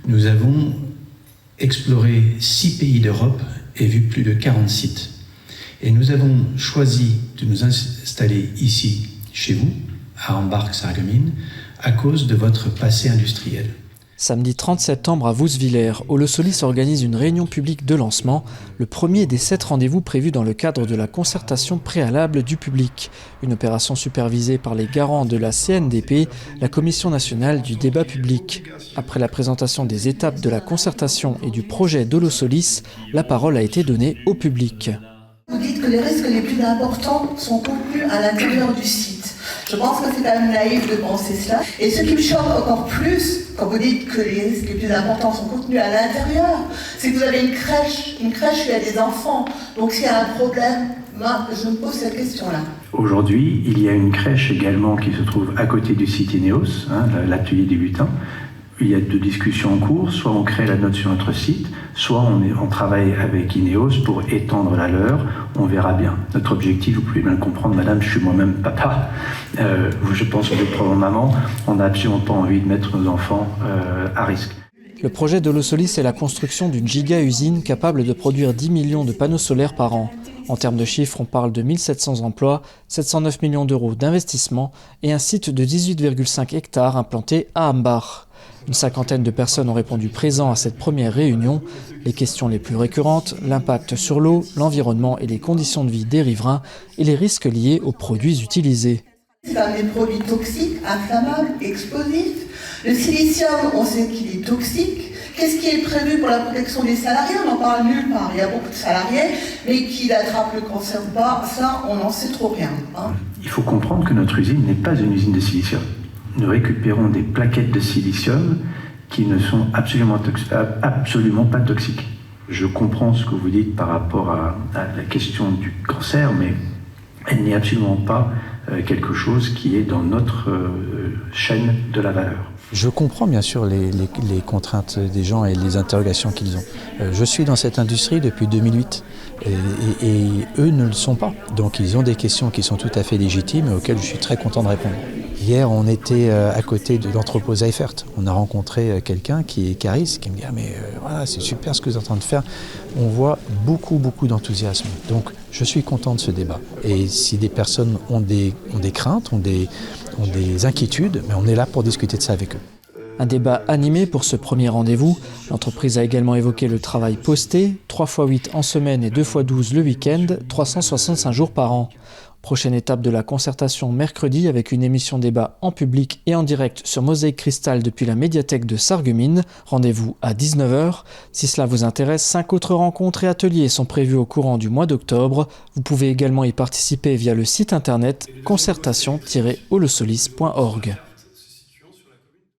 Nous avons exploré 6 pays d'Europe et vu plus de 40 sites. Et nous avons choisi de nous installer ici, chez vous, à Ambarg-Sarreguemines, à cause de votre passé industriel. Samedi 30 septembre à Wouswiller, Holosolis organise une réunion publique de lancement, le premier des 7 rendez-vous prévus dans le cadre de la concertation préalable du public. Une opération supervisée par les garants de la CNDP, la Commission nationale du débat public. Après la présentation des étapes de la concertation et du projet d'Holosolis, la parole a été donnée au public. Vous dites que les risques les plus importants sont contenus à l'intérieur du site. Je pense que c'est quand même naïf de penser cela. Et ce qui me choque encore plus, quand vous dites que les risques les plus importants sont contenus à l'intérieur, c'est que vous avez une crèche où il y a des enfants. Donc s'il y a un problème, je me pose cette question-là. Aujourd'hui, il y a une crèche également qui se trouve à côté du site Ineos, l'atelier débutant. Il y a 2 discussions en cours, soit on crée la note sur notre site, soit on travaille avec Ineos pour étendre la leur, on verra bien. Notre objectif, vous pouvez bien le comprendre, madame, je suis moi-même papa, je pense que pour maman, on n'a absolument pas envie de mettre nos enfants à risque. Le projet d'Holosolis est la construction d'une giga-usine capable de produire 10 millions de panneaux solaires par an. En termes de chiffres, on parle de 1700 emplois, 709 millions d'euros d'investissement et un site de 18,5 hectares implanté à Ambach. Une 50aine de personnes ont répondu présent à cette première réunion. Les questions les plus récurrentes, l'impact sur l'eau, l'environnement et les conditions de vie des riverains et les risques liés aux produits utilisés. C'est des produits toxiques, inflammables, explosifs. Le silicium, on sait qu'il est toxique. Qu'est-ce qui est prévu pour la protection des salariés? On n'en parle nulle part. Il y a beaucoup de salariés, mais qu'il attrape le cancer ou pas, ça, on n'en sait trop rien. Il faut comprendre que notre usine n'est pas une usine de silicium. Nous récupérons des plaquettes de silicium qui ne sont absolument pas toxiques. Je comprends ce que vous dites par rapport à la question du cancer, mais elle n'est absolument pas quelque chose qui est dans notre chaîne de la valeur. Je comprends bien sûr les contraintes des gens et les interrogations qu'ils ont. Je suis dans cette industrie depuis 2008 et eux ne le sont pas. Donc ils ont des questions qui sont tout à fait légitimes et auxquelles je suis très content de répondre. Hier, on était à côté de l'entrepôt Seifert. On a rencontré quelqu'un qui est Caris, qui me dit « Ah mais voilà, c'est super ce que vous êtes en train de faire ». On voit beaucoup d'enthousiasme. Donc je suis content de ce débat. Et si des personnes ont des craintes, ont des inquiétudes, mais on est là pour discuter de ça avec eux. Un débat animé pour ce premier rendez-vous. L'entreprise a également évoqué le travail posté, 3 x 8 en semaine et 2 x 12 le week-end, 365 jours par an. Prochaine étape de la concertation mercredi avec une émission débat en public et en direct sur Mosaïque Cristal depuis la médiathèque de Sarreguemines. Rendez-vous à 19h. Si cela vous intéresse, 5 autres rencontres et ateliers sont prévus au courant du mois d'octobre. Vous pouvez également y participer via le site internet concertation-holosolis.org.